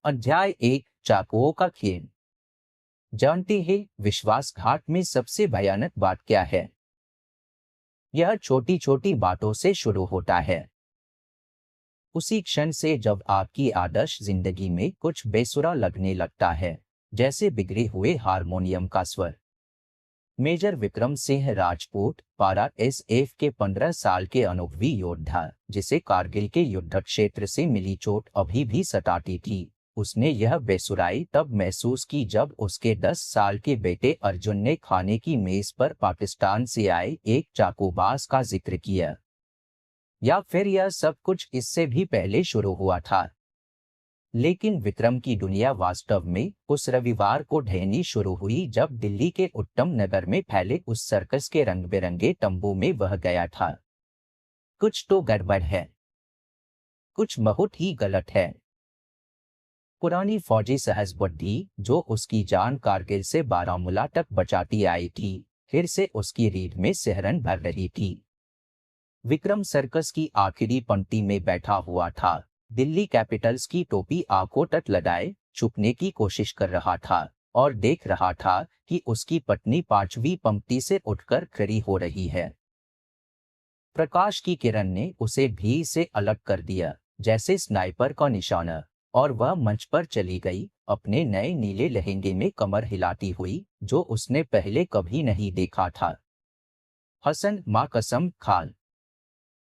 अध्याय 1 चाकुओं का खेल। जानते हैं विश्वासघात में सबसे भयानक बात क्या है? यह छोटी छोटी बातों से शुरू होता है। उसी क्षण से जब आपकी आदर्श जिंदगी में कुछ बेसुरा लगने लगता है, जैसे बिगड़े हुए हारमोनियम का स्वर। मेजर विक्रम सिंह राजपूत पारा एसएफ के 15 साल के अनुभवी योद्धा, जिसे कारगिल के युद्ध क्षेत्र से मिली चोट अभी भी सताती थी, उसने यह बेसुराई तब महसूस की जब उसके 10 साल के बेटे अर्जुन ने खाने की मेज पर पाकिस्तान से आए एक चाकूबाज का जिक्र किया। या फिर यह सब कुछ इससे भी पहले शुरू हुआ था। लेकिन विक्रम की दुनिया वास्तव में उस रविवार को ढहनी शुरू हुई जब दिल्ली के उत्तम नगर में फैले उस सर्कस के रंग बिरंगे तंबू में वह गया था। कुछ तो गड़बड़ है, कुछ बहुत ही गलत है। पुरानी फौजी सहस्बुद्धि जो उसकी जान कारगिल से बारामूला तक बचाती आई थी, फिर से उसकी रीढ़ में सिहरन भर रही थी। विक्रम सर्कस की आखिरी पंक्ति में बैठा हुआ था, दिल्ली कैपिटल्स की टोपी आंखों तक लगाए छुपने की कोशिश कर रहा था और देख रहा था कि उसकी पत्नी 5वीं पंक्ति से उठकर खड़ी हो रही है। प्रकाश की किरण ने उसे भीड़ से अलग कर दिया, जैसे स्नाइपर का निशाना, और वह मंच पर चली गई, अपने नए नीले लहंगे में कमर हिलाती हुई, जो उसने पहले कभी नहीं देखा था। हसन मां कसम खान,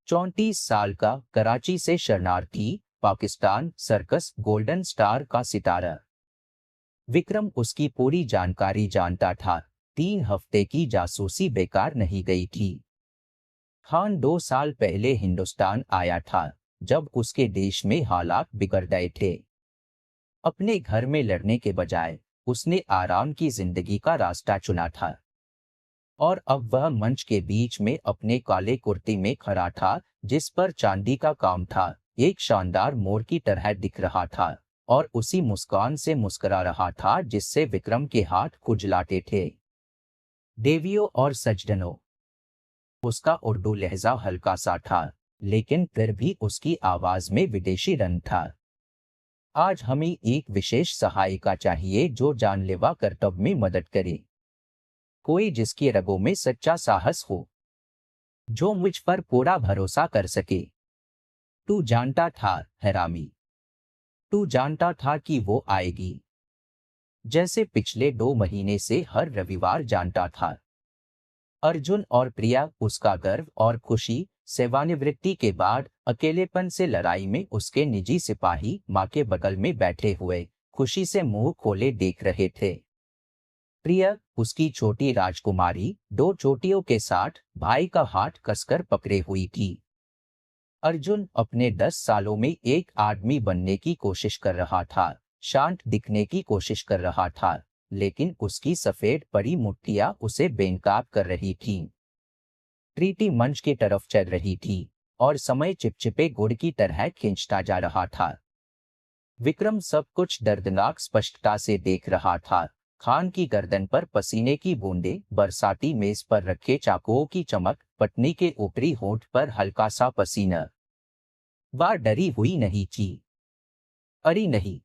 34 साल का, कराची से शरणार्थी, पाकिस्तान सर्कस गोल्डन स्टार का सितारा। विक्रम उसकी पूरी जानकारी जानता था। 3 हफ्ते की जासूसी बेकार नहीं गई थी। खान 2 साल पहले हिंदुस्तान आया था, जब उसके देश में हालात बिगड़ गए थे। अपने घर में लड़ने के बजाय उसने आराम की जिंदगी का रास्ता चुना था। और अब वह मंच के बीच में अपने काले कुर्ते में खड़ा था, जिस पर चांदी का काम था, एक शानदार मोर की तरह दिख रहा था, और उसी मुस्कान से मुस्कुरा रहा था जिससे विक्रम के हाथ खुजलाते थे। देवियों और सज्जनों, उसका उर्दू लहजा हल्का सा था, लेकिन फिर भी उसकी आवाज में विदेशी रंग था। आज हमें एक विशेष सहायिका चाहिए जो जानलेवा कर्तव्य में मदद करे। कोई जिसकी रगों में सच्चा साहस हो, जो मुझ पर पूरा भरोसा कर सके। तू जानता था हरामी, तू जानता था कि वो आएगी, जैसे पिछले 2 महीने से हर रविवार जानता था। अर्जुन और प्रिया, उसका गर्व और खुशी, सेवानिवृत्ति के बाद अकेलेपन से लड़ाई में उसके निजी सिपाही मां के बगल में बैठे हुए खुशी से मुंह खोले देख रहे थे। प्रिया, उसकी छोटी राजकुमारी, 2 चोटियों के साथ भाई का हाथ कसकर पकड़े हुई थी। अर्जुन अपने 10 सालों में एक आदमी बनने की कोशिश कर रहा था, शांत दिखने की कोशिश कर रहा था, लेकिन उसकी सफेद परी मुट्ठियां उसे बेनकाब कर रही थीं। प्रीति मंच की तरफ चल रही थी और समय चिपचिपे गुड़ की तरह खींचता जा रहा था। विक्रम सब कुछ दर्दनाक स्पष्टता से देख रहा था। खान की गर्दन पर पसीने की बूंदें, बरसाती मेज पर रखे चाकुओं की चमक, पत्नी के ऊपरी होंठ पर हल्का सा पसीना। वह डरी हुई नहीं थी। अरे नहीं,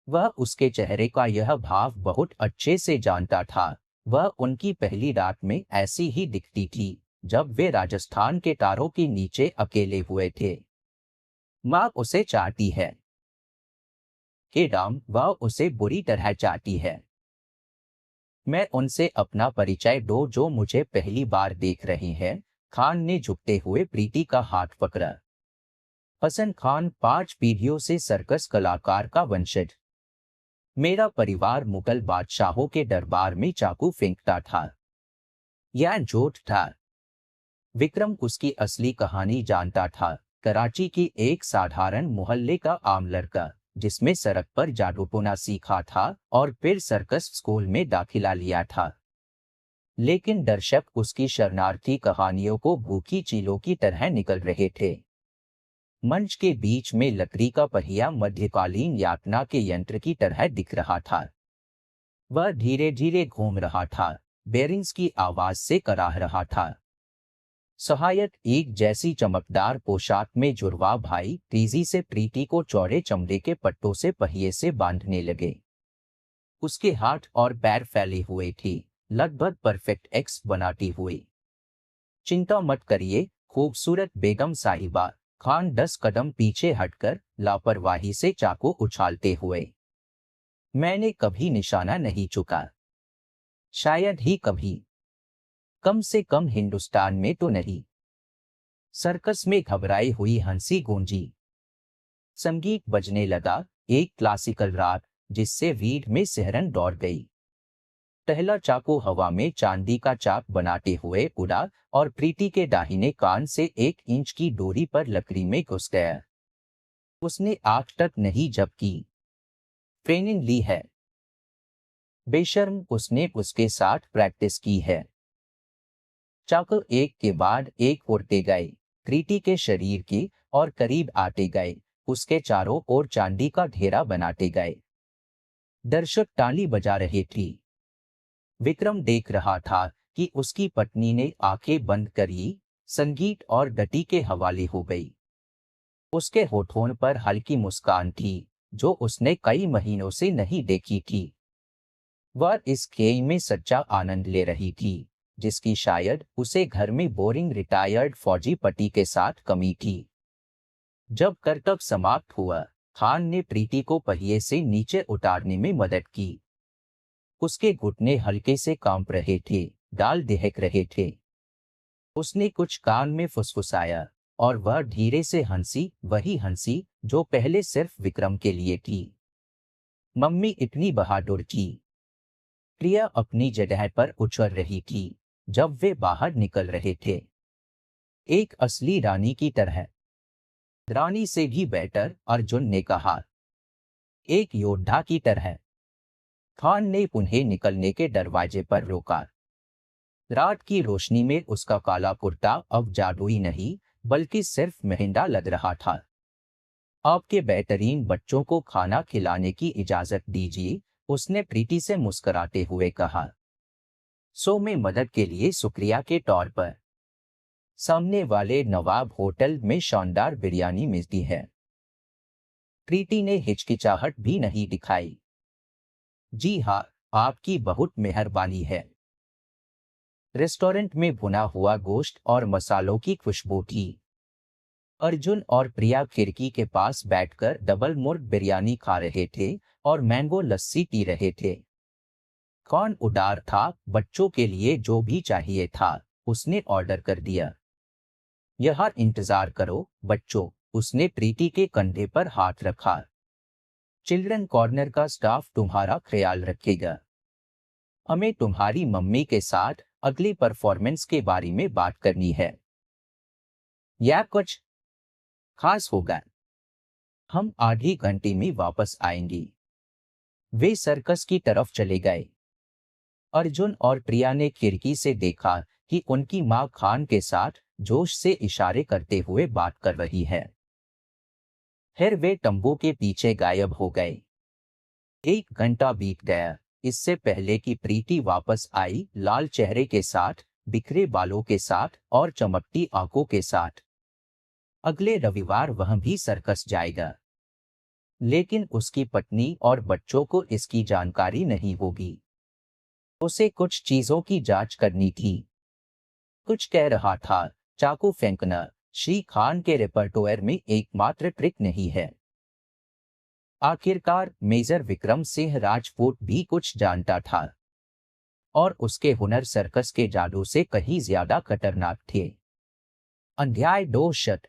वह उसके चेहरे का यह भाव बहुत अच्छे से जानता था। वह उनकी पहली रात में ऐसी ही दिखती थी, जब वे राजस्थान के तारों के नीचे अकेले हुए थे। माँ उसे चाहती है। हे राम, वह उसे बुरी तरह चाहती है। मैं उनसे अपना परिचय दो जो मुझे पहली बार देख रहे हैं। खान ने झुकते हुए प्रीति का हाथ पकड़ा। हसन खान, 5 पीढ़ियों से सर्कस कलाकार का वंशज। मेरा परिवार मुगल बादशाहों के दरबार में चाकू फेंकता था। यह झूठ था। विक्रम उसकी असली कहानी जानता था। कराची की एक साधारण मोहल्ले का आम लड़का, जिसमें सड़क पर जादूटोना सीखा था और फिर सर्कस स्कूल में दाखिला लिया था। लेकिन दर्शक उसकी शरणार्थी कहानियों को भूखी चीलों की तरह निकल रहे थे। मंच के बीच में लकड़ी का पहिया मध्यकालीन यातना के यंत्र की तरह दिख रहा था। वह धीरे धीरे घूम रहा था, बेरिंग्स की आवाज से कराह रहा था। सहायक एक जैसी चमकदार पोशाक में जुड़वा भाई तेजी से प्रीति को चौड़े चमड़े के पट्टों से पहिए से बांधने लगे। उसके हाथ और पैर फैले हुए थे, लगभग परफेक्ट एक्स बनाती हुई। चिंता मत करिए खूबसूरत बेगम साहिबा, खान 10 कदम पीछे हटकर लापरवाही से चाकू उछालते हुए। मैंने कभी निशाना नहीं चुका। शायद ही कभी। कम से कम हिंदुस्तान में तो नहीं। सर्कस में घबराई हुई हंसी गूंजी। संगीत बजने लगा, एक क्लासिकल राग जिससे रीढ़ में सिहरन दौड़ गई। पहला चाकू हवा में चांदी का चाक बनाते हुए उड़ा और प्रीति के दाहिने कान से 1 इंच की दूरी पर लकड़ी में घुस गया। उसने आंख तक नहीं झपकी। ट्रेनिंग ली है। बेशर्म, उसने उसके साथ प्रैक्टिस की है। चाकू एक के बाद एक उड़ते गए, प्रीति के शरीर की और करीब आते गए, उसके चारों ओर चांदी का घेरा बनाते गए। दर्शक ताली बजा रहे थे। विक्रम देख रहा था कि उसकी पत्नी ने आंखें बंद करी, संगीत और गति के हवाले हो गई। उसके होठों पर हल्की मुस्कान थी, जो उसने कई महीनों से नहीं देखी थी। वह इस खेल में सच्चा आनंद ले रही थी, जिसकी शायद उसे घर में बोरिंग रिटायर्ड फौजी पति के साथ कमी थी। जब करतब समाप्त हुआ, खान ने प्रीति को पहिए से नीचे उतारने में मदद की। उसके घुटने हल्के से कांप रहे थे, गाल दहक रहे थे। उसने कुछ कान में फुसफुसाया और वह धीरे से हंसी, वही हंसी जो पहले सिर्फ विक्रम के लिए थी। मम्मी इतनी बहादुर थी। प्रिया अपनी जगह पर उछल रही थी जब वे बाहर निकल रहे थे, एक असली रानी की तरह। रानी से भी बेटर, अर्जुन ने कहा। एक योद्धा की तरह। खान ने उन्हें निकलने के दरवाजे पर रोका। रात की रोशनी में उसका काला कुर्ता अब जादुई नहीं, बल्कि सिर्फ महंगा लग रहा था। आपके बेहतरीन बच्चों को खाना खिलाने की इजाजत दीजिए, उसने प्रीति से मुस्कुराते हुए कहा। सो में मदद के लिए शुक्रिया के तौर पर। सामने वाले नवाब होटल में शानदार बिरयानी मिलती है। प्रीति ने हिचकिचाहट भी नहीं दिखाई। जी हाँ, आपकी बहुत मेहरबानी है। रेस्टोरेंट में भुना हुआ गोश्त और मसालों की खुशबू थी। अर्जुन और प्रिया खिड़की के पास बैठकर डबल मुर्ग बिरयानी खा रहे थे और मैंगो लस्सी पी रहे थे। कौन उदार था, बच्चों के लिए जो भी चाहिए था उसने ऑर्डर कर दिया। यहाँ इंतजार करो बच्चों, उसने प्रीति के कंधे पर हाथ रखा। चिल्ड्रन कॉर्नर का स्टाफ तुम्हारा ख्याल रखेगा। हमें तुम्हारी मम्मी के साथ अगली परफॉर्मेंस के बारे में बात करनी है। यह कुछ खास होगा। हम आधे घंटे में वापस आएंगे। वे सर्कस की तरफ चले गए। अर्जुन और प्रिया ने खिड़की से देखा कि उनकी मां खान के साथ जोश से इशारे करते हुए बात कर रही है। फिर वे तंबू के पीछे गायब हो गए। 1 घंटा बीत गया, इससे पहले कि प्रीति वापस आई, लाल चेहरे के साथ, बिखरे बालों के साथ और चमकती आंखों के साथ। अगले रविवार वह भी सर्कस जाएगा, लेकिन उसकी पत्नी और बच्चों को इसकी जानकारी नहीं होगी। उसे कुछ चीजों की जांच करनी थी। कुछ कह रहा था, चाकू फेंकना श्री खान के रेपर्टोयर में एकमात्र ट्रिक नहीं है। आखिरकार मेजर विक्रम सिंह राजपूत भी कुछ जानता था, और उसके हुनर सर्कस के जादू से कहीं ज्यादा खतरनाक थे। अध्याय 2 शत।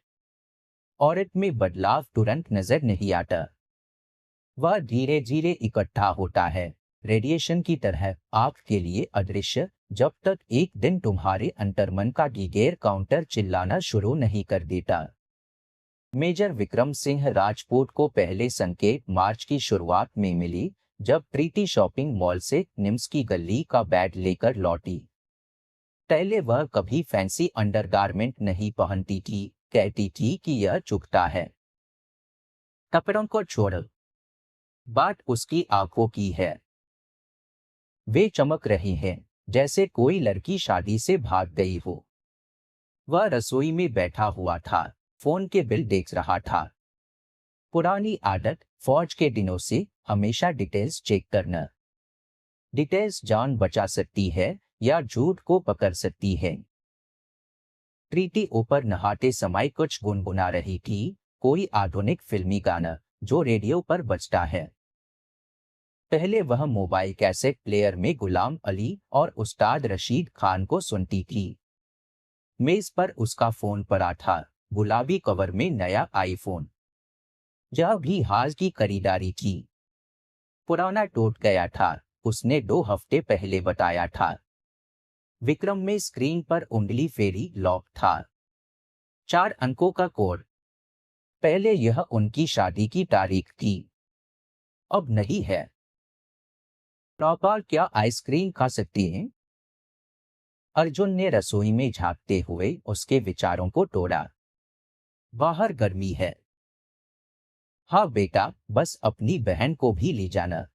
औरत में बदलाव तुरंत नजर नहीं आता। वह धीरे धीरे इकट्ठा होता है, रेडिएशन की तरह आंख के लिए अदृश्य, जब तक एक दिन तुम्हारे अंतर्मन का गीगेर काउंटर चिल्लाना शुरू नहीं कर देता। मेजर विक्रम सिंह राजपूत को पहले संकेत मार्च की शुरुआत में मिली, जब प्रीति शॉपिंग मॉल से निम्स की गली का बैग लेकर लौटी। पहले वह कभी फैंसी अंडरगारमेंट नहीं पहनती थी, कहती थी कि यह चुभता है। कपड़ों को छोड़ो, बात उसकी आंखों की है। वे चमक रही हैं, जैसे कोई लड़की शादी से भाग गई हो। वह रसोई में बैठा हुआ था, फोन के बिल देख रहा था। पुरानी आदत, फौज के दिनों से हमेशा डिटेल्स चेक करना। डिटेल्स जान बचा सकती है या झूठ को पकड़ सकती है। प्रीति ऊपर नहाते समय कुछ गुनगुना रही थी, कोई आधुनिक फिल्मी गाना जो रेडियो पर बजता है। पहले वह मोबाइल कैसेट प्लेयर में गुलाम अली और उस्ताद रशीद खान को सुनती थी। मेज पर उसका फोन पड़ा था, गुलाबी कवर में नया आईफोन। जब भी हाल की खरीदारी थी। पुराना टूट गया था, उसने 2 हफ्ते पहले बताया था। विक्रम में स्क्रीन पर उंगली फेरी, लॉक था। 4 अंकों का कोड। पहले यह उनकी शादी की तारीख थी, अब नहीं है। पापा क्या आइसक्रीम खा सकती हैं? अर्जुन ने रसोई में झांकते हुए उसके विचारों को तोड़ा। बाहर गर्मी है। हाँ बेटा, बस अपनी बहन को भी ले जाना।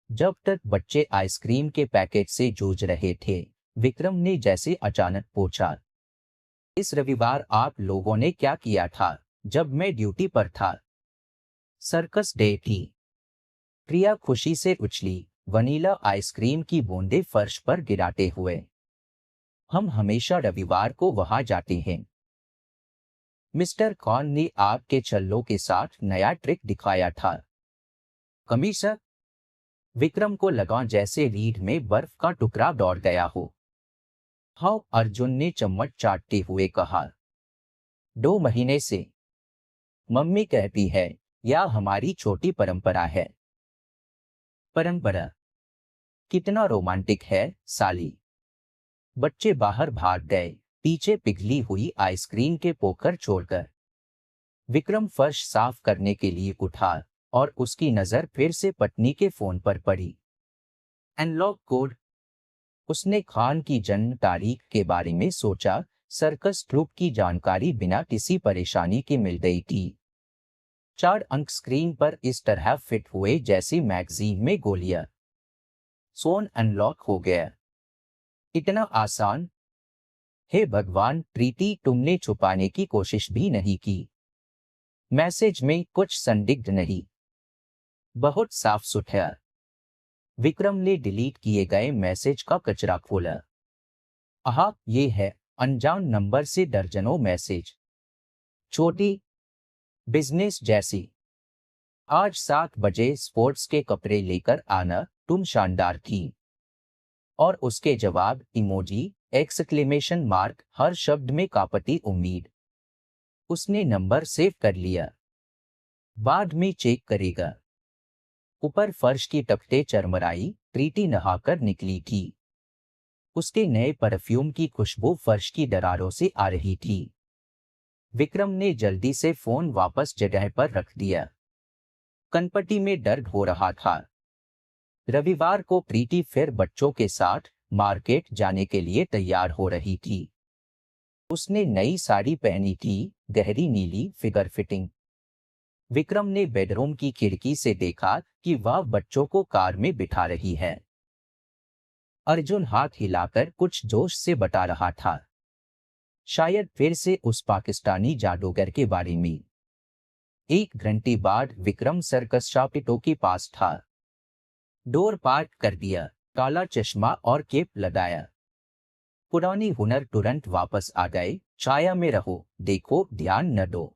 जब तक बच्चे आइसक्रीम के पैकेट से जूझ रहे थे, विक्रम ने जैसे अचानक पूछा, इस रविवार आप लोगों ने क्या किया था? जब मैं ड्यूटी पर था। सर्कस डे थी। प्रिया खुशी से उछली, वनीला आइसक्रीम की बूंदें फर्श पर गिराते हुए। हम हमेशा रविवार को वहां जाते हैं। मिस्टर कॉन ने आपके छल्लों के साथ नया ट्रिक दिखाया था। कमीशर, विक्रम को लगा जैसे रीढ़ में बर्फ का टुकड़ा दौड़ गया हो। हाँ, अर्जुन ने चम्मच चाटते हुए कहा। 2 महीने से। मम्मी कहती है, यह हमारी छोटी परंपरा है। परंपरा? कितना रोमांटिक है, साली। बच्चे बाहर भाग गए, पीछे पिघली हुई आइसक्रीम के पोकर छोड़कर। विक्रम फर्श साफ करने के लिए उठा और उसकी नजर फिर से पत्नी के फोन पर पड़ी। Unlock code. उसने खान की जन्म तारीख के बारे में सोचा। सर्कस ट्रूप की जानकारी बिना किसी परेशानी के मिल गई थी। 4 अंक स्क्रीन पर इस तरह फिट हुए जैसी मैगजीन में गोलियां। फोन अनलॉक हो गया। इतना आसान? हे भगवान, प्रीति, तुमने छुपाने की कोशिश भी नहीं की। मैसेज में कुछ संदिग्ध नहीं, बहुत साफ सुथरा। विक्रम ने डिलीट किए गए मैसेज का कचरा खोला। आहा, ये है। अनजान नंबर से दर्जनों मैसेज। छोटी, बिजनेस जैसी। आज 7 बजे स्पोर्ट्स के कपड़े लेकर आना, तुम शानदार थी। और उसके जवाब इमोजी, एक्सक्लेमेशन मार्क, हर शब्द में कापती उम्मीद। उसने नंबर सेव कर लिया। बाद में चेक करेगा। ऊपर फर्श की तख्ते चरमराई, प्रीति नहाकर निकली थी। उसके नए परफ्यूम की खुशबू फर्श की दरारों से आ रही थी। विक्रम ने जल्दी से फोन वापस जगह पर रख दिया। कनपटी में दर्द हो रहा था। रविवार को प्रीति फिर बच्चों के साथ मार्केट जाने के लिए तैयार हो रही थी। उसने नई साड़ी पहनी थी, गहरी नीली, फिगर फिटिंग। विक्रम ने बेडरूम की खिड़की से देखा कि वह बच्चों को कार में बिठा रही है। अर्जुन हाथ हिलाकर कुछ जोश से बता रहा था, शायद फिर से उस पाकिस्तानी जादूगर के बारे में। 1 घंटे बाद विक्रम सर्कस शापिटो के पास था। डोर पार्क कर दिया, काला चश्मा और केप लगाया। पुरानी हुनर तुरंत वापस आ गए। छाया में रहो, देखो, ध्यान न दो।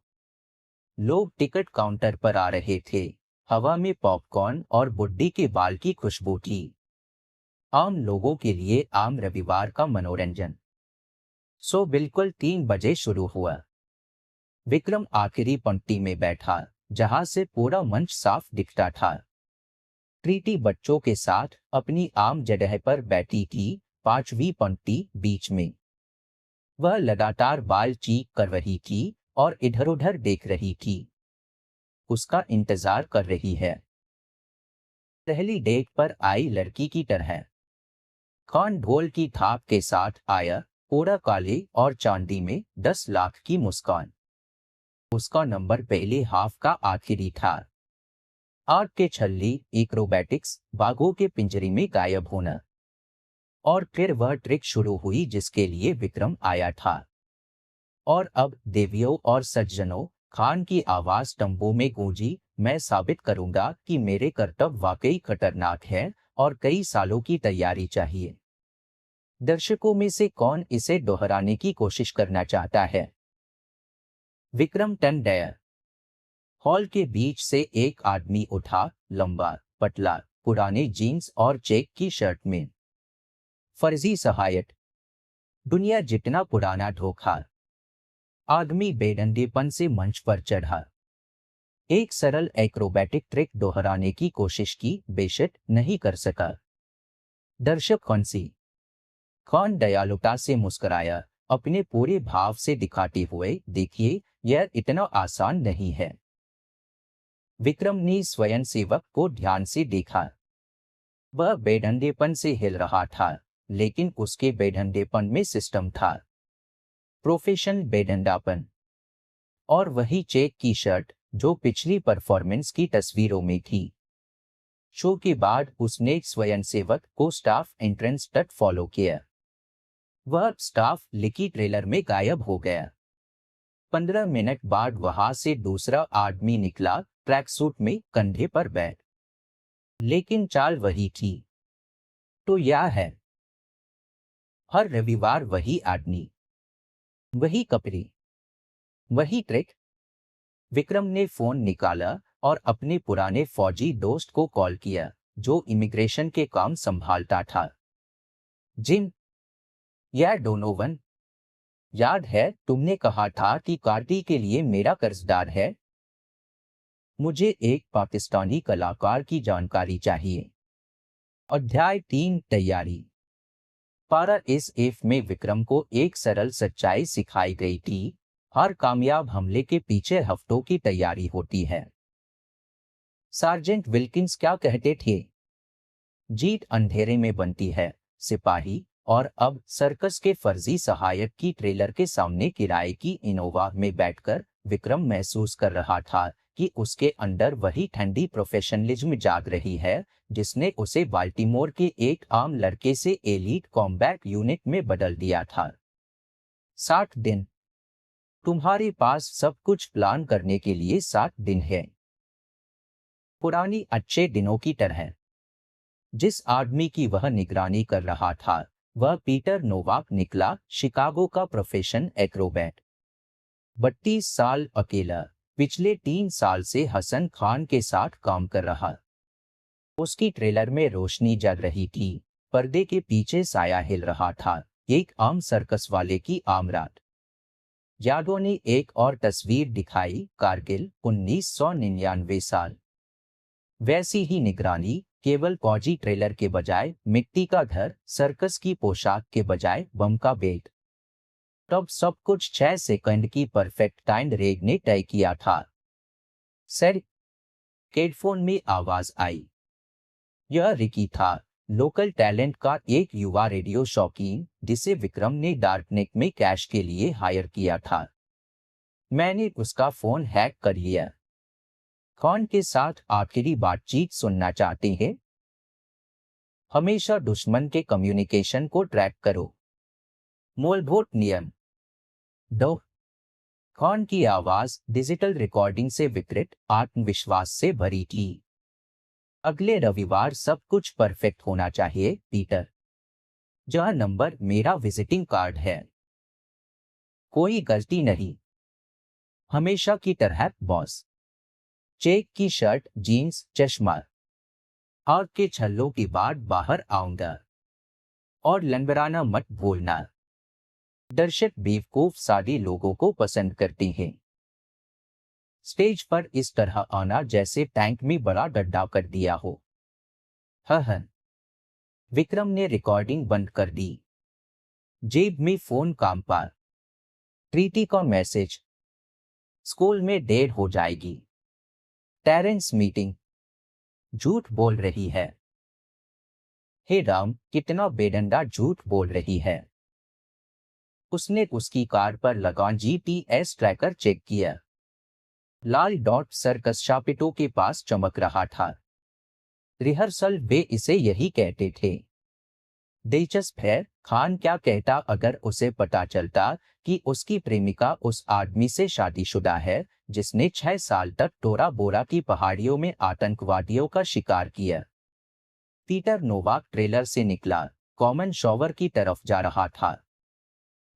लोग टिकट काउंटर पर आ रहे थे। हवा में पॉपकॉर्न और बुड्ढी के बाल की खुशबू थी। आम लोगों के लिए आम रविवार का मनोरंजन। सो बिल्कुल 3 बजे शुरू हुआ। विक्रम आखिरी पंक्ति में बैठा, जहां से पूरा मंच साफ दिखता था। प्रीति बच्चों के साथ अपनी आम जगह पर बैठी थी, 5वीं पंक्ति बीच में। वह लगातार बाल चीक कर रही थी और इधर उधर देख रही थी। उसका इंतजार कर रही है। पहली डेट पर आई लड़की की तरह। खान ढोल की थाप के साथ आया, पूरा काले और चांदी में, 10 लाख की मुस्कान। उसका नंबर पहले हाफ का आखिरी था। आग के छल्ले, एक्रोबैटिक्स, बाघों के पिंजरे में गायब होना। और फिर वह ट्रिक शुरू हुई जिसके लिए विक्रम आया था। और अब देवियों और सज्जनों, खान की आवाज तंबू में गूंजी, मैं साबित करूंगा कि मेरे कर्तव्य वाकई खतरनाक है और कई सालों की तैयारी चाहिए। दर्शकों में से कौन इसे दोहराने की कोशिश करना चाहता है? विक्रम टंडैयर। हॉल के बीच से एक आदमी उठा, लंबा, पतला, पुराने जीन्स और चेक की शर्ट में। फर्जी सहायक। दुनिया जितना पुराना धोखा। आदमी बेडंडेपन से मंच पर चढ़ा। एक सरल एक्रोबैटिक ट्रिक दोहराने की कोशिश की, बेशक नहीं कर सका। दर्शक कौन-सी? खान दयालुता से मुस्कुराया, अपने पूरे भाव से दिखाते हुए, देखिए, यह इतना आसान नहीं है। विक्रम ने स्वयंसेवक को ध्यान से देखा। वह बेढंडेपन से हिल रहा था, लेकिन उसके बेढंडेपन में सिस्टम था। प्रोफेशनल बेढंडापन। और वही चेक की शर्ट जो पिछली परफॉर्मेंस की तस्वीरों में थी। शो के बाद उसने स्वयंसेवक को स्टाफ एंट्रेंस तक फॉलो किया। वह स्टाफ लिकी ट्रेलर में गायब हो गया। 15 मिनट बाद वहां से दूसरा आदमी निकला, ट्रैक सूट में, कंधे पर बैग। लेकिन चाल वही थी। तो यह है। हर रविवार वही आदमी, वही कपड़े, वही ट्रिक। विक्रम ने फोन निकाला और अपने पुराने फौजी दोस्त को कॉल किया, जो इमिग्रेशन के काम संभालता था। जिम, यह डोनोवन, याद है तुमने कहा था कि कार्टी के लिए मेरा कर्जदार है? मुझे एक पाकिस्तानी कलाकार की जानकारी चाहिए। अध्याय 3, तैयारी। पारा इस एफ में विक्रम को एक सरल सच्चाई सिखाई गई थी, हर कामयाब हमले के पीछे हफ्तों की तैयारी होती है। सार्जेंट विल्किंस क्या कहते थे? जीत अंधेरे में बनती है, सिपाही। और अब सर्कस के फर्जी सहायक की ट्रेलर के सामने किराए की इनोवा में बैठकर विक्रम महसूस कर रहा था कि उसके अंदर वही ठंडी प्रोफेशनलिज्म जाग रही है, जिसने उसे बाल्टीमोर के एक आम लड़के से एलीट कॉम्बैट यूनिट में बदल दिया था। 60 दिन। तुम्हारे पास सब कुछ प्लान करने के लिए 60 दिन है। पुरानी अच्छे दिनों की तरह। जिस आदमी की वह निगरानी कर रहा था, वह पीटर नोवाक निकला, शिकागो का प्रोफेशन एक्रोबैट। 32 साल अकेला, पिछले 3 साल से हसन खान के साथ काम कर रहा। उसकी ट्रेलर में रोशनी जग रही थी, पर्दे के पीछे साया हिल रहा था, एक आम सर्कस वाले की आम रात। यादों ने एक और तस्वीर दिखाई, कारगिल, 1999 साल। वैसी ही निगरानी, केवल फौजी ट्रेलर के बजाय मिट्टी का घर, सर्कस की पोशाक के बजाय बम का बेट। तब सब कुछ 6 सेकंड की परफेक्ट टाइम रेग ने तय किया था। सर, हेडफोन में आवाज आई। यह रिकी था, लोकल टैलेंट का एक युवा रेडियो शौकीन, जिसे विक्रम ने डार्कनेट में कैश के लिए हायर किया था। मैंने उसका फोन हैक कर लिया। खान के साथ आखिरी बातचीत सुनना चाहते हैं? हमेशा दुश्मन के कम्युनिकेशन को ट्रैक करो। मूलभूत नियम। 2। खान की आवाज डिजिटल रिकॉर्डिंग से विकृत आत्मविश्वास से भरी थी। अगले रविवार सब कुछ परफेक्ट होना चाहिए, पीटर। यह नंबर मेरा विजिटिंग कार्ड है। कोई गलती नहीं। हमेशा की तरह, बॉस। चेक की शर्ट, जीन्स, चश्मा। आग के छल्लों के बाद बाहर आऊंगा। और लंबराना मत भूलना। दर्शक बेवकूफ सादे लोगों को पसंद करते हैं। स्टेज पर इस तरह आना जैसे टैंक में बड़ा गड्ढा कर दिया हो। हाँ। विक्रम ने रिकॉर्डिंग बंद कर दी। जेब में फोन काम पर। प्रीति का मैसेज। स्कूल में देर हो जाएगी। Terence meeting. झूठ बोल रही है। हे राम, कितना बेडंडा झूठ बोल रही है। उसने उसकी कार पर लगा जीपीएस ट्रैकर चेक किया। लाल डॉट सर्कस शापिटो के पास चमक रहा था। रिहर्सल वे इसे यही कहते थे। दिलचस्प है, खान क्या कहता अगर उसे पता चलता कि उसकी प्रेमिका उस आदमी से शादीशुदा है जिसने 6 साल तक टोरा बोरा की पहाड़ियों में आतंकवादियों का शिकार किया। पीटर नोवाक ट्रेलर से निकला, कॉमन शॉवर की तरफ जा रहा था।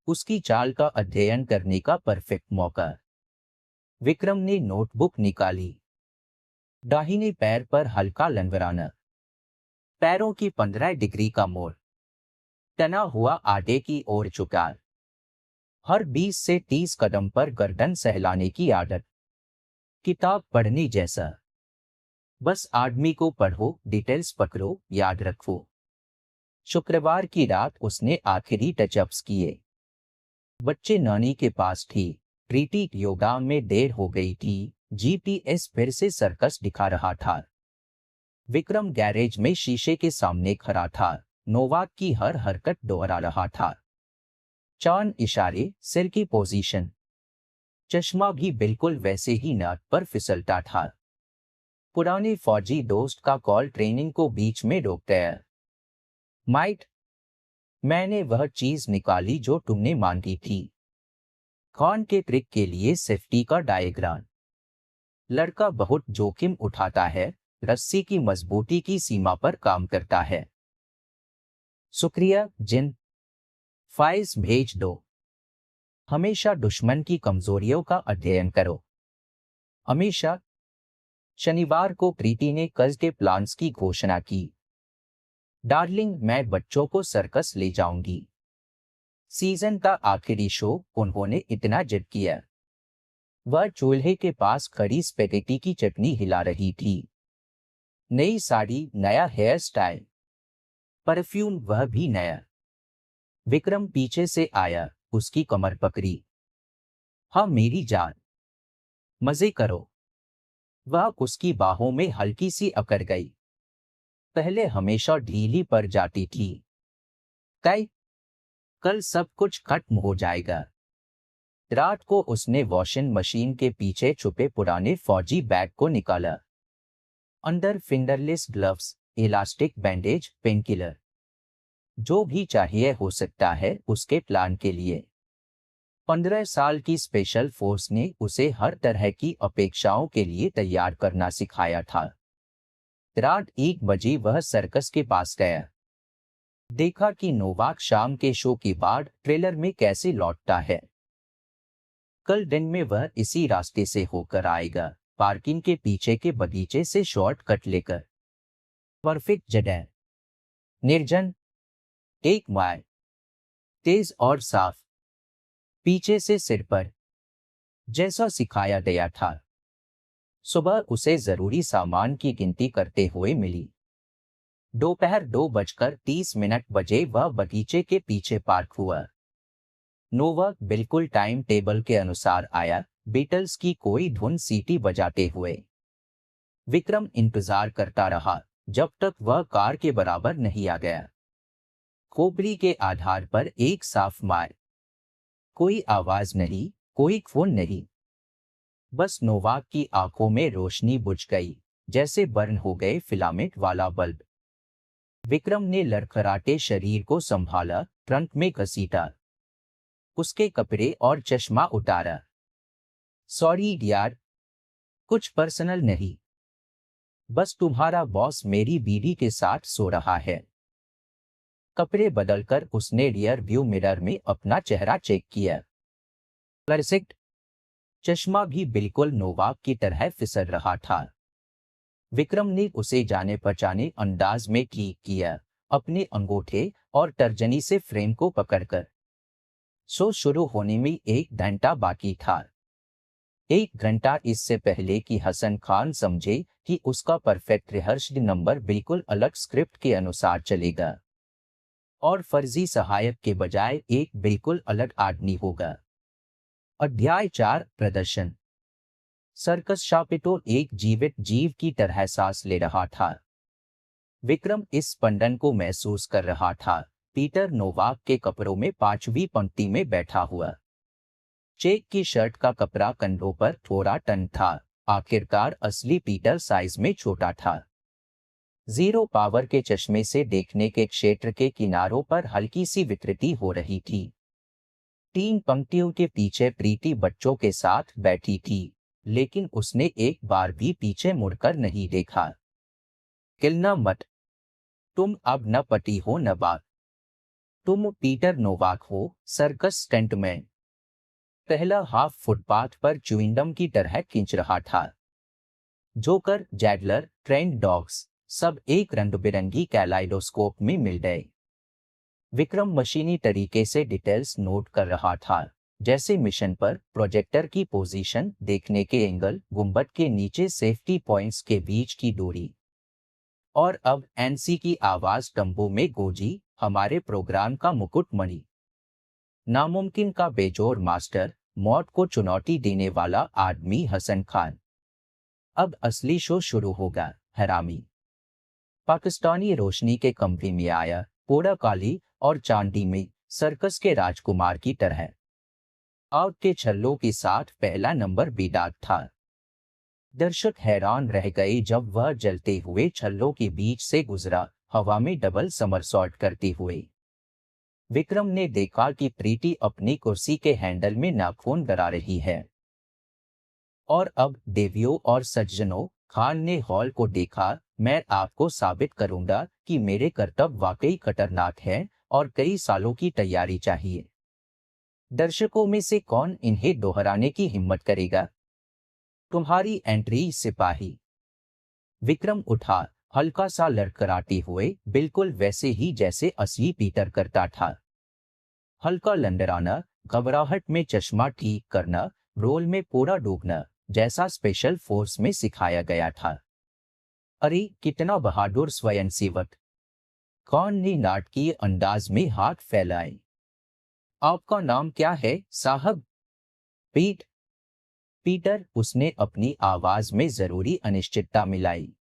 उसकी चाल का अध्ययन करने का परफेक्ट मौका। विक्रम ने नोटबुक निकाली। दाहिने पैर पर हल्का लंगड़ाना, पैरों की 15 डिग्री का मोड़, तना हुआ आगे की ओर झुका, हर 20 से 30 कदम पर गर्दन सहलाने की आदत। किताब पढ़ने जैसा। बस आदमी को पढ़ो, डिटेल्स पकड़ो, याद रखो। शुक्रवार की रात उसने आखिरी टचअप्स किए। बच्चे नानी के पास थी। प्रीति योगा में देर हो गई थी। जीपीएस फिर से सर्कस दिखा रहा था। विक्रम गैरेज में शीशे के सामने खड़ा था। नोवाक की हर हरकत दोहरा रहा था। चांद इशारे, सिर की पोजीशन। चश्मा भी बिल्कुल वैसे ही नाक पर फिसलता था। पुराने फौजी दोस्त का कॉल ट्रेनिंग को बीच में रोक गया। माइट, मैंने वह चीज निकाली जो तुमने मांगी थी। खान के ट्रिक के लिए सेफ्टी का डायग्राम। लड़का बहुत जोखिम उठाता है, रस्सी की मजबूती की सीमा पर काम करता है। शुक्रिया जिन, फाइल्स भेज दो। हमेशा दुश्मन की कमजोरियों का अध्ययन करो। हमेशा। शनिवार को प्रीति ने कल के प्लान्स की घोषणा की। डार्लिंग, मैं बच्चों को सर्कस ले जाऊंगी। सीजन का आखिरी शो उन्होंने इतना जिद किया। वह चूल्हे के पास खड़ी स्पेगेटी की चटनी हिला रही थी। नई साड़ी, नया हेयर स्टाइल, परफ्यूम वह भी नया। विक्रम पीछे से आया, उसकी कमर पकड़ी। हाँ मेरी जान, मजे करो। वह उसकी बाहों में हल्की सी अकड़ गई। पहले हमेशा ढीली पड़ जाती थी। तय, कल सब कुछ खत्म हो जाएगा। रात को उसने वॉशिंग मशीन के पीछे छुपे पुराने फौजी बैग को निकाला। अंदर fingerless gloves, elastic bandage, painkiller, जो भी चाहिए हो सकता है उसके प्लान के लिए। 15 साल की स्पेशल फोर्स ने उसे हर तरह की अपेक्षाओं के लिए तैयार करना सिखाया था। रात 1 बजे वह सर्कस के पास गया। देखा कि नोवाक शाम के शो के बाद ट्रेलर में कैसे लौटता है। कल दिन में वह इसी रास्ते से होकर आएगा, पार्किंग के पीछे के बगीचे से शॉर्टकट लेकर। परफेक्ट जगह, निर्जन, एक माइल, तेज और साफ, पीछे से सिर पर, जैसा सिखाया गया था। सुबह उसे जरूरी सामान की गिनती करते हुए मिली। दोपहर 2:30 बजे वह बगीचे के पीछे पार्क हुआ। नोवाक बिल्कुल टाइम टेबल के अनुसार आया, बीटल्स की कोई धुन सीटी बजाते हुए। विक्रम इंतजार करता रहा जब तक वह कार के बराबर नहीं आ गया। खोपड़ी के आधार पर एक साफ मार्ग। कोई आवाज नहीं, कोई फोन नहीं। बस नोवाक की आंखों में रोशनी बुझ गई, जैसे बर्न हो गए फिलामेंट वाला बल्ब। विक्रम ने लड़खड़ाते शरीर को संभाला, ट्रंक में घसीटा, उसके कपड़े और चश्मा उतारा। सॉरी यार, कुछ पर्सनल नहीं, बस तुम्हारा बॉस मेरी बीवी के साथ सो रहा है। कपड़े बदलकर उसने रियर व्यू मिरर में अपना चेहरा चेक किया। परफेक्ट। चश्मा भी बिल्कुल नोवाक की तरह फिसल रहा था। विक्रम ने उसे जाने पहचाने अंदाज में ठीक किया, अपने अंगूठे और तर्जनी से फ्रेम को पकड़कर। शो शुरू होने में 1 घंटा बाकी था। 1 घंटा इससे पहले कि हसन खान समझे कि उसका परफेक्ट रिहर्स्ड नंबर बिल्कुल अलग स्क्रिप्ट के अनुसार चलेगा और फर्जी सहायक के बजाय एक बिल्कुल अलग आदमी होगा। अध्याय 4, प्रदर्शन। सर्कस शापिटो एक जीवित जीव की तरह सांस ले रहा था। विक्रम इस स्पंदन को महसूस कर रहा था। पीटर नोवाक के कपड़ों में 5वीं पंक्ति में बैठा हुआ। चेक की शर्ट का कपड़ा कंधों पर थोड़ा टन था। आखिरकार असली पीटर साइज में छोटा था। जीरो पावर के चश्मे से देखने के क्षेत्र के किनारों पर हल्की सी विकृति हो रही थी। 3 पंक्तियों के पीछे प्रीति बच्चों के साथ बैठी थी, लेकिन उसने एक बार भी पीछे मुड़कर नहीं देखा। किलना मत। तुम अब न पति हो न बाप। तुम पीटर नोवाक हो, सर्कस स्टंटमैन। पहला हाफ फुटपाथ पर च्युइंगम की तरह खींच रहा था। जोकर, जैडलर, ट्रेंड डॉग्स सब एक रंग बिरंगी कैलाइडोस्कोप में मिल गए। विक्रम मशीनी तरीके से डिटेल्स नोट कर रहा था, जैसे मिशन पर प्रोजेक्टर की पोजीशन, देखने के एंगल, गुंबद के नीचे सेफ्टी पॉइंट्स के बीच की दूरी। और अब एनसी की आवाज तंबू में गूंजी, हमारे प्रोग्राम का मुकुट मणि, नामुमकिन का बेजोर मास्टर, मौत को चुनौती देने वाला आदमी हसन खान। अब असली शो शुरू होगा, हरामी। पाकिस्तानी रोशनी के कमरे में आया, पूरा काली और चांदी में, सर्कस के राजकुमार की तरह। आग के छल्लों के साथ पहला नंबर बेदाग था। दर्शक हैरान रह गए जब वह जलते हुए छल्लों के बीच से गुजरा, हवा में डबल समरसॉल्ट करते हुए। विक्रम ने देखा कि प्रीति अपनी कुर्सी के हैंडल में नाखून गड़ा रही है। और अब देवियों और सज्जनों, खान ने हॉल को देखा। मैं आपको साबित करूंगा कि मेरे कर्तव्य वाकई खतरनाक है और कई सालों की तैयारी चाहिए। दर्शकों में से कौन इन्हें दोहराने की हिम्मत करेगा? तुम्हारी एंट्री, सिपाही। विक्रम उठा, हल्का सा लड़खड़ाते हुए, बिल्कुल वैसे ही जैसे असली पीटर करता था। हल्का लंडराना, घबराहट में चश्मा ठीक करना, रोल में पूरा डूबना, जैसा स्पेशल फोर्स में सिखाया गया था। अरे कितना बहादुर स्वयंसेवक! खान ने नाटकीय अंदाज में हाथ फैलाए। आपका नाम क्या है साहब? पीटर, उसने अपनी आवाज में जरूरी अनिश्चितता मिलाई।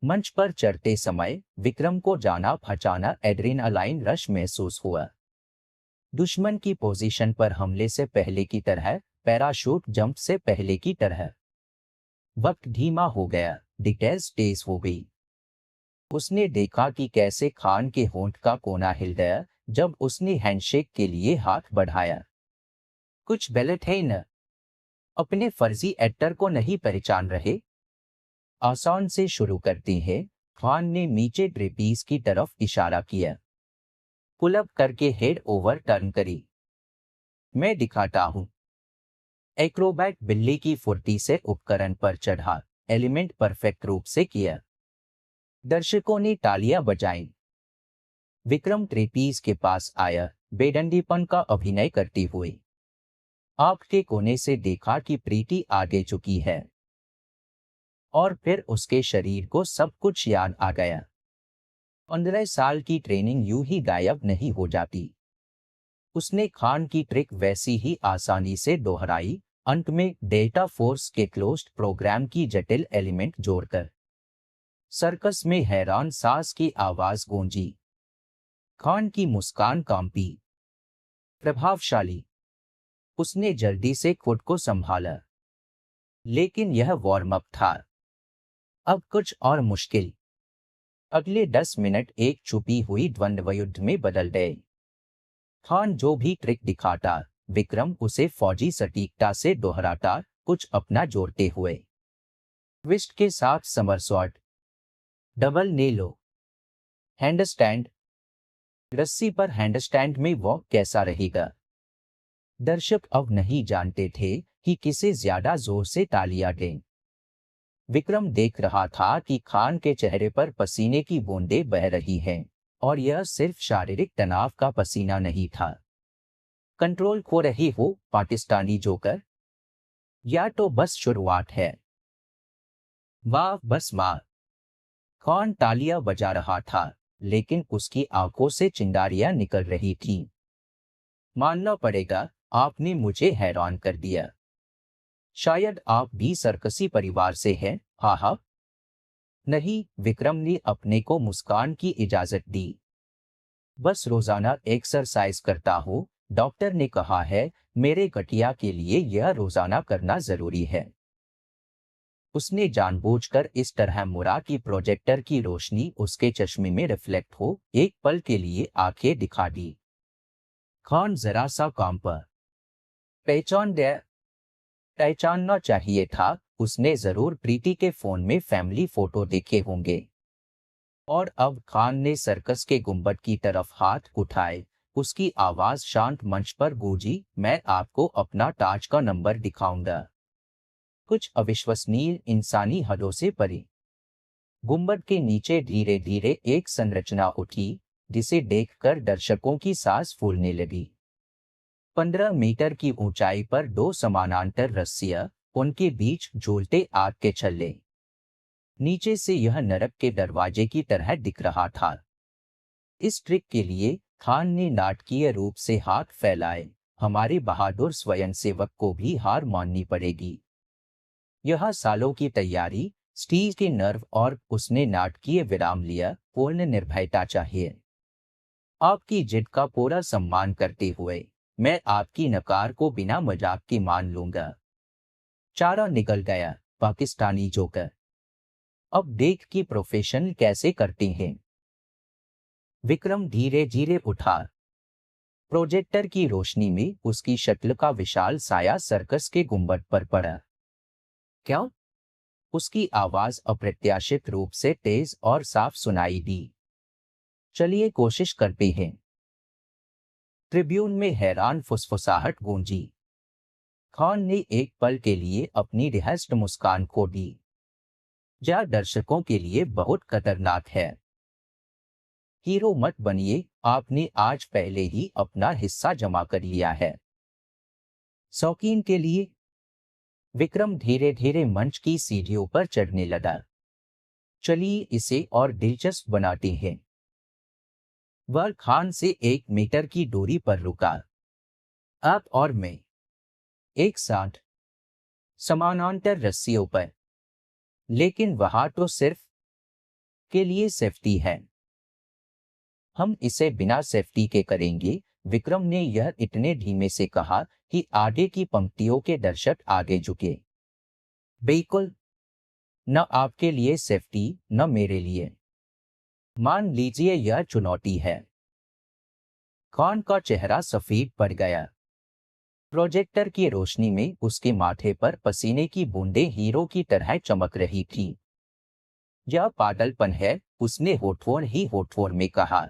मंच पर चढ़ते समय विक्रम को जाना पहचाना एड्रेनालाइन रश महसूस हुआ। दुश्मन की पोजीशन पर हमले से पहले की तरह, पैराशूट जंप से पहले की तरह। वक्त धीमा हो गया, डिटेल्स तेज हो गई। उसने देखा कि कैसे खान के होंठ का कोना हिल गया जब उसने हैंडशेक के लिए हाथ बढ़ाया। कुछ गलत है न? अपने फर्जी एक्टर को नहीं पहचान रहे? आसान से शुरू करते हैं। खान ने नीचे ट्रेपीज की तरफ इशारा किया। पुल अप करके हेड ओवर टर्न करी। मैं दिखाता हूं। एक्रोबैट बिल्ली की फुर्ती से उपकरण पर चढ़ा, एलिमेंट परफेक्ट रूप से किया। दर्शकों ने तालियां बजाईं। विक्रम ट्रेपीज के पास आया, बेडंडीपन का अभिनय करते हुए। आंख के कोने से देखा कि प्रीति आगे झुकी है। और फिर उसके शरीर को सब कुछ याद आ गया। 15 साल की ट्रेनिंग यूं ही गायब नहीं हो जाती। उसने खान की ट्रिक वैसी ही आसानी से दोहराई, अंत में डेल्टा फोर्स के क्लोज्ड प्रोग्राम की जटिल एलिमेंट जोड़कर। सर्कस में हैरान सांस की आवाज गूंजी। खान की मुस्कान कांपी। प्रभावशाली। उसने जल्दी से खुद को संभाला। लेकिन यह वार्म अप था। अब कुछ और मुश्किल। अगले 10 मिनट एक छुपी हुई द्वंद्व युद्ध में बदल गए। खान जो भी ट्रिक दिखाता, विक्रम उसे फौजी सटीकता से दोहराता, कुछ अपना जोड़ते हुए। ट्विस्ट के साथ समरसॉल्ट, डबल नेलो, हैंडस्टैंड। रस्सी पर हैंडस्टैंड में वॉक कैसा रहेगा? दर्शक अब नहीं जानते थे कि किसे ज्यादा जोर से तालियां दें। विक्रम देख रहा था कि खान के चेहरे पर पसीने की बूंदें बह रही हैं, और यह सिर्फ शारीरिक तनाव का पसीना नहीं था। कंट्रोल खो रही हो पाकिस्तानी जोकर? या तो बस शुरुआत है? वाह बस वाह! खान तालियां बजा रहा था, लेकिन उसकी आंखों से चिंगारियां निकल रही थीं। मानना पड़ेगा, आपने मुझे हैरान कर दिया। शायद आप भी सर्कसी परिवार से हैं? हाँ हाँ। नहीं, विक्रम ने अपने को मुस्कान की इजाजत दी। बस रोजाना एक्सरसाइज करता हूँ, डॉक्टर ने कहा है, मेरे गठिया के लिए यह रोजाना करना जरूरी है। उसने जानबूझकर इस तरह मुड़ा कि प्रोजेक्टर की रोशनी उसके चश्मे में रिफ्लेक्ट हो। एक पल के लिए आंखें दिखा दी। खान जरा सा कांपा। पहचान गया। पहचानना चाहिए था। उसने जरूर प्रीति के फोन में फैमिली फोटो देखे होंगे। और अब खान ने सर्कस के गुंबद की तरफ हाथ उठाए। उसकी आवाज शांत मंच पर गूंजी, मैं आपको अपना ताज का नंबर दिखाऊंगा। कुछ अविश्वसनीय इंसानी हदों से परे। गुंबद के नीचे धीरे धीरे एक संरचना उठी, जिसे देखकर दर्शकों की सांस फूलने लगी। 15 मीटर की ऊंचाई पर दो समानांतर रस्सियां, उनके बीच झूलते आग के छल्ले। नीचे से यह नरक के दरवाजे की तरह दिख रहा था। इस ट्रिक के लिए खान ने नाटकीय रूप से हाथ फैलाए। हमारे बहादुर स्वयंसेवक को भी हार माननी पड़ेगी। यह सालों की तैयारी, स्टील के नर्व और उसने नाटकीय विराम लिया। पूर्ण निर्भयता चाहिए। आपकी जिद का पूरा सम्मान करते हुए मैं आपकी नकार को बिना मजाक के मान लूंगा। चारा निकल गया। पाकिस्तानी जोकर। अब देख कि प्रोफेशनल कैसे करते हैं। विक्रम धीरे धीरे उठा। प्रोजेक्टर की रोशनी में उसकी शक्ल का विशाल साया सर्कस के गुंबद पर पड़ा। क्या? उसकी आवाज अप्रत्याशित रूप से तेज और साफ सुनाई दी। चलिए कोशिश करते हैं। ट्रिब्यून में हैरान फुसफुसाहट गूंजी। खान ने एक पल के लिए अपनी रिहर्स्ड मुस्कान खो दी। यह दर्शकों के लिए बहुत खतरनाक है। हीरो मत बनिए, आपने आज पहले ही अपना हिस्सा जमा कर लिया है। शौकीन के लिए। विक्रम धीरे धीरे मंच की सीढ़ियों पर चढ़ने लगा। चलिए इसे और दिलचस्प बनाते हैं। वह खान से 1 मीटर की दूरी पर रुका। आप और मैं एक साथ, समानांतर रस्सियों पर। लेकिन वहां तो सिर्फ के लिए सेफ्टी है। हम इसे बिना सेफ्टी के करेंगे। विक्रम ने यह इतने धीमे से कहा कि आगे की पंक्तियों के दर्शक आगे झुके। बिल्कुल। न आपके लिए सेफ्टी, न मेरे लिए। मान लीजिए यह चुनौती है। खान का चेहरा सफेद पड़ गया। प्रोजेक्टर की रोशनी में उसके माथे पर पसीने की बूंदें हीरो की तरह चमक रही थी। यह पागलपन है, उसने होठों में कहा।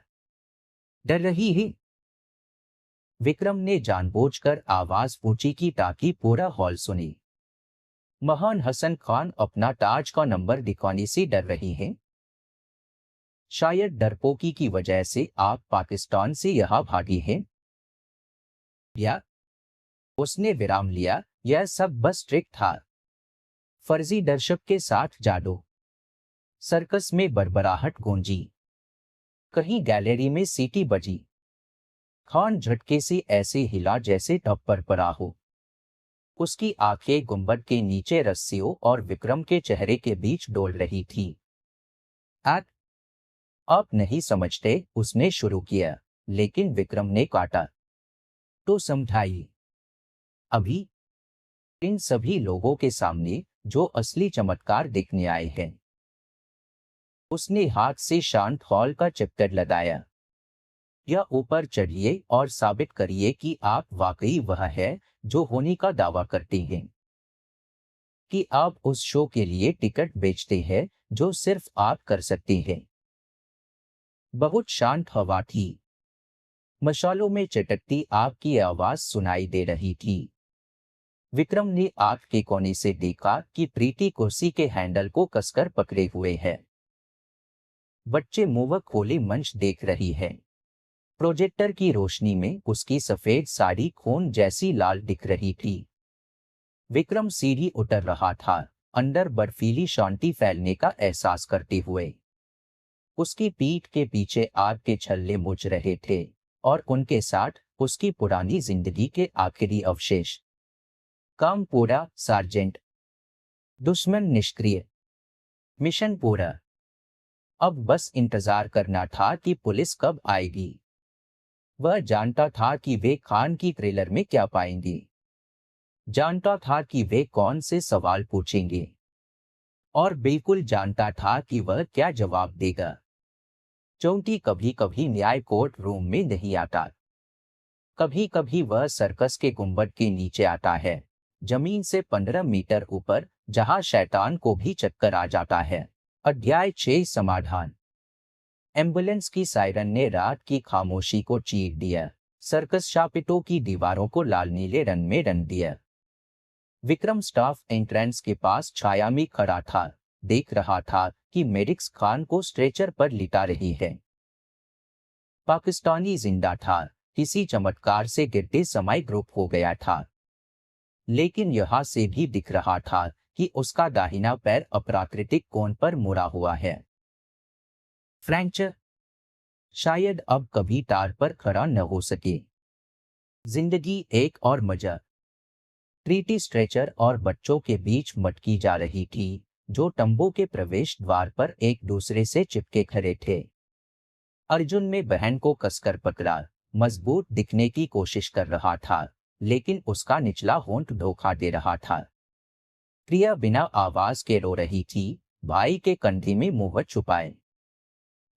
डर रही है? विक्रम ने जानबूझकर आवाज ऊंची की ताकि पूरा हॉल सुने। महान हसन खान अपना ताज का नंबर दिखाने से डर रही हैं। शायद डरपोकी की वजह से आप पाकिस्तान से यहाँ भागी हैं। या उसने विराम लिया। यह सब बस ट्रिक था। फर्जी दर्शक के साथ जादू। सर्कस में बड़बड़ाहट गूंजी। कहीं गैलरी में सीटी बजी। खान झटके से ऐसे हिला जैसे टप पर पड़ा हो। उसकी आंखें गुंबद के नीचे रस्सियों और विक्रम के चेहरे के बीच डोल रही थी। आप नहीं समझते, उसने शुरू किया, लेकिन विक्रम ने काटा। तो समझाइए। अभी इन सभी लोगों के सामने जो असली चमत्कार देखने आए हैं। उसने हाथ से शांत हॉल का चक्कर लगाया। या ऊपर चढ़िए और साबित करिए कि आप वाकई वह है जो होने का दावा करते हैं। कि आप उस शो के लिए टिकट बेचते हैं जो सिर्फ आप कर सकते हैं। बहुत शांत हवा थी। मशालों में चटकती आग की आवाज सुनाई दे रही थी। विक्रम ने आग के कोने से देखा कि प्रीति कुर्सी के हैंडल को कसकर पकड़े हुए है। बच्चे मुंह खोले मंच देख रही है। प्रोजेक्टर की रोशनी में उसकी सफेद साड़ी खून जैसी लाल दिख रही थी। विक्रम सीढ़ी उतर रहा था, अंदर बर्फीली शांति फैलने का एहसास करते हुए। उसकी पीठ के पीछे आग के छल्ले बुझ रहे थे और उनके साथ उसकी पुरानी जिंदगी के आखिरी अवशेष। काम पूरा, सार्जेंट। दुश्मन निष्क्रिय। मिशन पूरा। अब बस इंतजार करना था कि पुलिस कब आएगी। वह जानता था कि वे खान की ट्रेलर में क्या पाएंगे। जानता था कि वे कौन से सवाल पूछेंगे। और बिल्कुल जानता था कि वह क्या जवाब देगा। चोंटी कभी कभी न्याय कोर्ट रूम में नहीं आता। कभी कभी वह सर्कस के गुंबद के नीचे आता है, जमीन से 15 मीटर ऊपर, जहां शैतान को भी चक्कर आ जाता है। अध्याय 6 समाधान। एम्बुलेंस की सायरन ने रात की खामोशी को चीर दिया। सर्कस शापिटों की दीवारों को लाल नीले रंग में रंग दिया। विक्रम स्टाफ एंट्रेंस के पास छाया में खड़ा था, देख रहा था कि मेडिक्स खान को स्ट्रेचर पर लिटा रही है। पाकिस्तानी जिंदा था, किसी चमत्कार से गिरते समय ग्रुप हो गया था, लेकिन यहां से भी दिख रहा था कि उसका दाहिना पैर अप्राकृतिक कोण पर मुड़ा हुआ है। फ्रैंक्चर शायद अब कभी तार पर खड़ा न हो सके। जिंदगी एक और मजा। ट्रीटी स्ट्रेचर और बच्चों के बीच मटकी जा रही थी, जो तंबू के प्रवेश द्वार पर एक दूसरे से चिपके खड़े थे। अर्जुन ने बहन को कसकर पकड़ा, मजबूत दिखने की कोशिश कर रहा था, लेकिन उसका निचला होंठ धोखा दे रहा था। प्रिया बिना आवाज के रो रही थी, भाई के कंधे में मुंह छुपाए।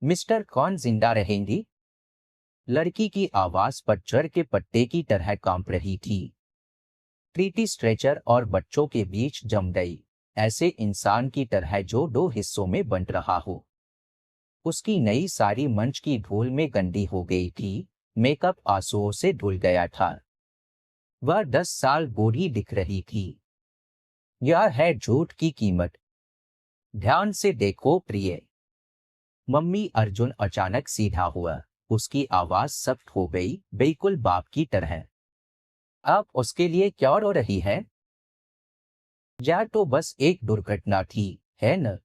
मिस्टर कौन जिंदा रहेंगी? लड़की की आवाज पतझड़ के पत्ते की तरह कांप रही थी। ट्रीटी स्ट्रेचर और बच्चों के बीच जम गई, ऐसे इंसान की तरह जो दो हिस्सों में बंट रहा हो। उसकी नई साड़ी मंच की धूल में गंदी हो गई थी, मेकअप आंसुओं से धुल गया था। वह 10 साल बूढ़ी दिख रही थी। यह है झूठ की कीमत। ध्यान से देखो प्रिय। मम्मी। अर्जुन अचानक सीधा हुआ, उसकी आवाज सख्त हो गई, बिल्कुल बाप की तरह। आप उसके लिए क्यों रो रही है? यह तो बस एक दुर्घटना थी, है न?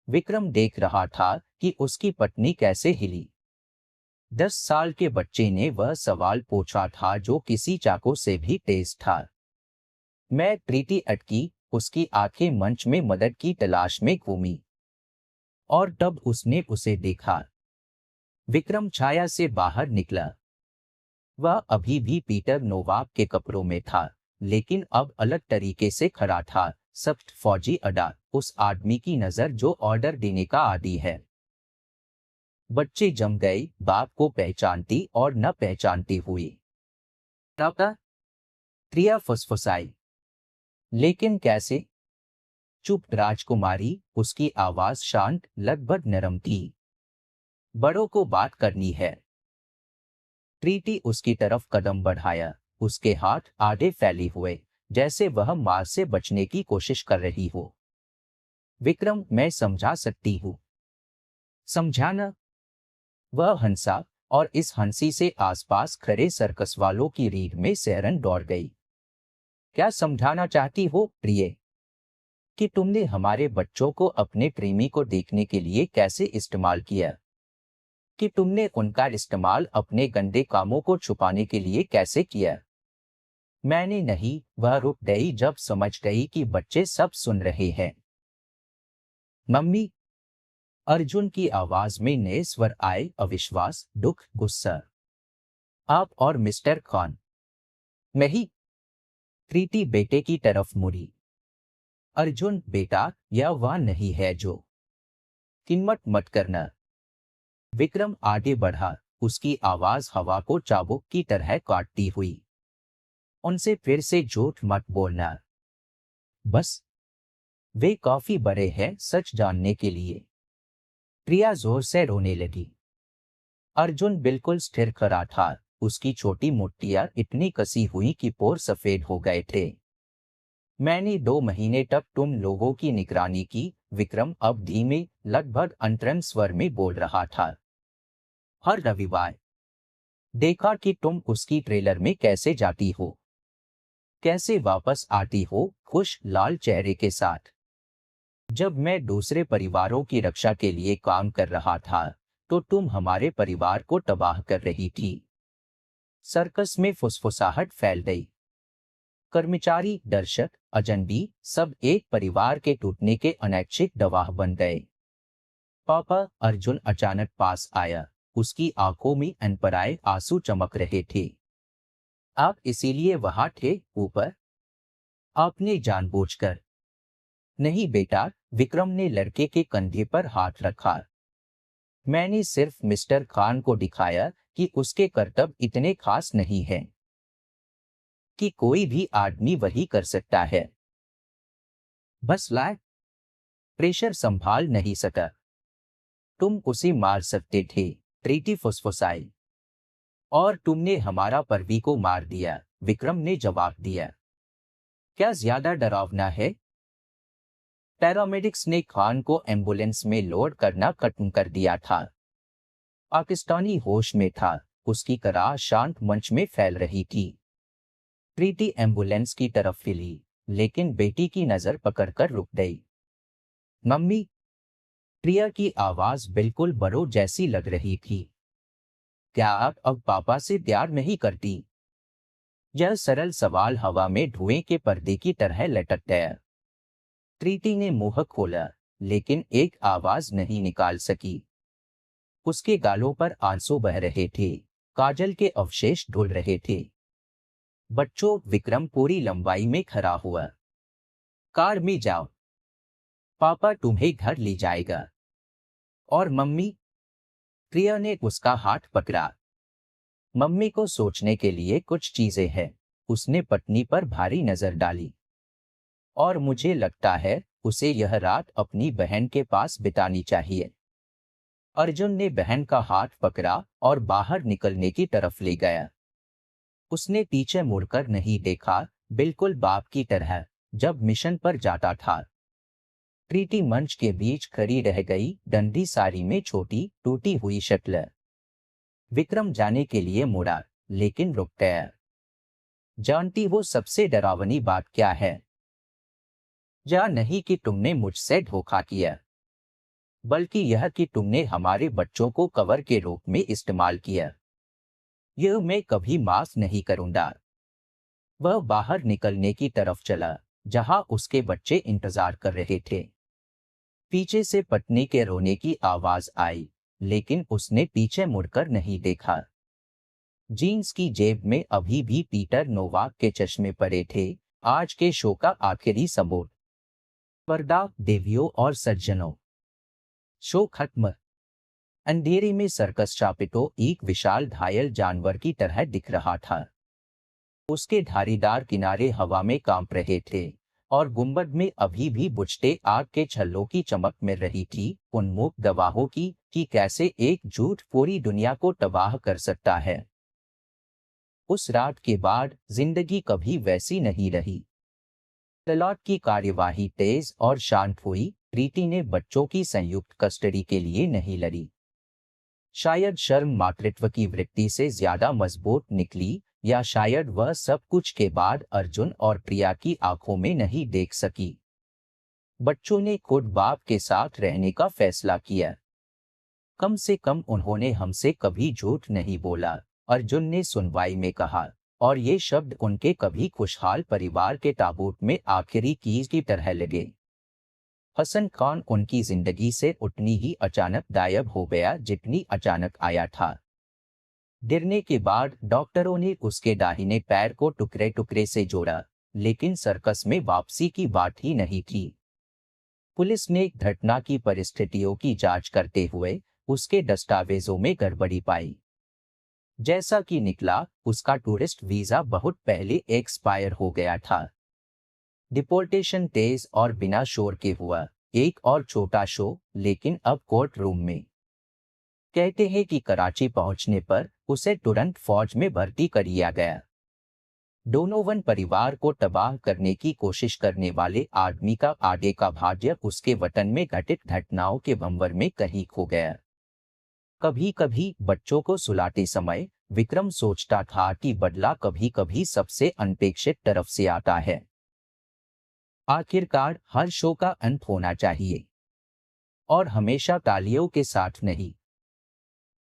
विक्रम देख रहा था कि उसकी पत्नी कैसे हिली। 10 साल के बच्चे ने वह सवाल पूछा था जो किसी चाकू से भी तेज था। मैं ट्रीटी अटकी, उसकी आंखें मंच में मदद की तलाश में घूमी, और तब उसने उसे देखा। विक्रम छाया से बाहर निकला। वह अभी भी पीटर नोवाक के कपड़ों में था, लेकिन अब अलग तरीके से खड़ा था, सख्त फौजी अदा, उस आदमी की नजर जो ऑर्डर देने का आदी है। बच्चे जम गए, बाप को पहचानती और न पहचानती हुई। प्रिया फुसफुसाई। लेकिन कैसे? चुप राजकुमारी, उसकी आवाज शांत, लगभग नरम थी। बड़ों को बात करनी है। ट्रीटी उसकी तरफ कदम बढ़ाया, उसके हाथ आधे फैले हुए, जैसे वह मार से बचने की कोशिश कर रही हो। विक्रम, मैं समझा सकती हूँ। समझाना? वह हंसा, और इस हंसी से आसपास खड़े सर्कस वालों की रीढ़ में सिहरन दौड़ गई। क्या समझाना चाहती हो प्रिय? कि तुमने हमारे बच्चों को अपने प्रेमी को देखने के लिए कैसे इस्तेमाल किया? कि तुमने उनका इस्तेमाल अपने गंदे कामों को छुपाने के लिए कैसे किया? मैंने नहीं। वह रुक गई जब समझ गई कि बच्चे सब सुन रहे हैं। मम्मी। अर्जुन की आवाज में नए स्वर आए, अविश्वास, दुख, गुस्सा। आप और मिस्टर खान? मैं ही। प्रीति बेटे की तरफ मुड़ी। अर्जुन, बेटा, यह वह नहीं है जो। किन्मत मत करना। विक्रम आगे बढ़ा, उसकी आवाज हवा को चाबुक की तरह काटती हुई। उनसे फिर से झूठ मत बोलना। बस। वे काफी बड़े हैं सच जानने के लिए। प्रिया जोर से रोने लगी। अर्जुन बिल्कुल स्थिर खड़ा था, उसकी छोटी मुट्ठियां इतनी कसी हुई कि पोर सफेद हो गए थे। मैंने 2 महीने तक तुम लोगों की निगरानी की, विक्रम अब धीमे, लगभग अंतरंग स्वर में बोल रहा था। हर रविवार। देखा कि तुम उसकी ट्रेलर में कैसे जाती हो, कैसे वापस आती हो, खुश लाल चेहरे के साथ। जब मैं दूसरे परिवारों की रक्षा के लिए काम कर रहा था, तो तुम हमारे परिवार को तबाह कर रही थी। सर्कस में फुसफुसाहट फैल गई। कर्मचारी, दर्शक, अजनबी, सब एक परिवार के टूटने के अनैच्छिक गवाह बन गए। पापा। अर्जुन अचानक पास आया, उसकी आंखों में अनपराए आंसू चमक रहे थे। आप इसीलिए वहां थे ऊपर? आपने जानबूझकर? नहीं बेटा, विक्रम ने लड़के के कंधे पर हाथ रखा। मैंने सिर्फ मिस्टर खान को दिखाया कि उसके कर्तव्य इतने खास नहीं हैं, कि कोई भी आदमी वही कर सकता है। बस लाए, प्रेशर संभाल नहीं सका। तुम उसे मार सकते थे, प्रीति फुसफुसाई। और तुमने हमारा परवी को मार दिया, विक्रम ने जवाब दिया। क्या ज्यादा डरावना है? पैरामेडिक्स ने खान को एम्बुलेंस में लोड करना खत्म कर दिया था। पाकिस्तानी होश में था, उसकी कराह शांत मंच में फैल रही थी। प्रीति एम्बुलेंस की तरफ फिली, लेकिन बेटी की नजर पकड़कर रुक गई। मम्मी, प्रिया की आवाज बिल्कुल बड़ों जैसी लग रही थी। क्या आप अब पापा से प्यार नहीं करती? यह सरल सवाल हवा में धुएं के पर्दे की तरह लटक गया। प्रीति ने मुंह खोला, लेकिन एक आवाज नहीं निकाल सकी। उसके गालों पर आंसू बह रहे थे, काजल के अवशेष ढुल रहे थे। बच्चों, विक्रम पूरी लंबाई में खड़ा हुआ। कार में जाओ, पापा तुम्हें घर ले जाएगा। और मम्मी? प्रिया ने उसका हाथ पकड़ा। मम्मी को सोचने के लिए कुछ चीजें हैं। उसने पत्नी पर भारी नजर डाली। और मुझे लगता है उसे यह रात अपनी बहन के पास बितानी चाहिए। अर्जुन ने बहन का हाथ पकड़ा और बाहर निकलने की तरफ ले गया। उसने पीछे मुड़कर नहीं देखा, बिल्कुल बाप की तरह जब मिशन पर जाता था। प्रीति मंच के बीच खड़ी रह गई, डंडी साड़ी में छोटी टूटी हुई शक्ल। विक्रम जाने के लिए मुड़ा, लेकिन रुक गया। जानती हो सबसे डरावनी बात क्या है? या नहीं कि तुमने मुझसे धोखा किया, बल्कि यह कि तुमने हमारे बच्चों को कवर के रूप में इस्तेमाल किया। यह मैं कभी माफ नहीं करूंगा। वह बाहर निकलने की तरफ चला, जहां उसके बच्चे इंतजार कर रहे थे। पीछे से पत्नी के रोने की आवाज आई, लेकिन उसने पीछे मुड़कर नहीं देखा। जीन्स की जेब में अभी भी पीटर नोवाक के चश्मे पड़े थे। आज के शो का आखिरी सबूत। पर्दा, देवियों और सज्जनों। शो खत्म। अंधेरे में सर्कस चापिटो एक विशाल घायल जानवर की तरह दिख रहा था। उसके धारीदार किनारे हवा में कांप रहे थे, और गुंबद में अभी भी बुझते आग के छल्लों की चमक मिल रही थी, उन्मुख गवाहों की कि कैसे एक झूठ पूरी दुनिया को तबाह कर सकता है। उस रात के बाद जिंदगी कभी वैसी नहीं रही। तलाक की कार्यवाही तेज और शांत हुई। प्रीति ने बच्चों की संयुक्त कस्टडी के लिए नहीं लड़ी। शायद शर्म मातृत्व की वृत्ति से ज्यादा मजबूत निकली, या शायद वह सब कुछ के बाद अर्जुन और प्रिया की आंखों में नहीं देख सकी। बच्चों ने खुद बाप के साथ रहने का फैसला किया। कम से कम उन्होंने हमसे कभी झूठ नहीं बोला, अर्जुन ने सुनवाई में कहा, और ये शब्द उनके कभी खुशहाल परिवार के ताबूत में आखिरी कीज की तरह लगे। हसन खान उनकी जिंदगी से उतनी ही अचानक गायब हो गया जितनी अचानक आया था। गिरने के बाद डॉक्टरों ने उसके दाहिने पैर को टुकड़े टुकड़े से जोड़ा, लेकिन सर्कस में वापसी की बात ही नहीं थी। पुलिस ने घटना की परिस्थितियों की जांच करते हुए उसके दस्तावेजों में गड़बड़ी पाई। जैसा कि निकला, उसका टूरिस्ट वीजा बहुत पहले एक्सपायर हो गया था। डिपोर्टेशन तेज और बिना शोर के हुआ। एक और छोटा शो, लेकिन अब कोर्ट रूम में। कहते हैं कि कराची पहुंचने पर उसे तुरंत फौज में भर्ती कर लिया गया। डोनोवन परिवार को तबाह करने की कोशिश करने वाले आदमी का आगे का भाग्य उसके वतन में घटित घटनाओं के भंवर में कहीं खो गया। कभी कभी बच्चों को सुलाते समय विक्रम सोचता था कि बदला कभी कभी सबसे अनपेक्षित तरफ से आता है। आखिरकार हर शो का अंत होना चाहिए, और हमेशा तालियों के साथ नहीं।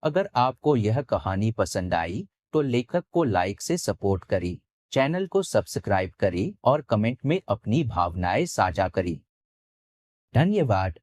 अगर आपको यह कहानी पसंद आई तो लेखक को लाइक से सपोर्ट करें, चैनल को सब्सक्राइब करें और कमेंट में अपनी भावनाएं साझा करें। धन्यवाद।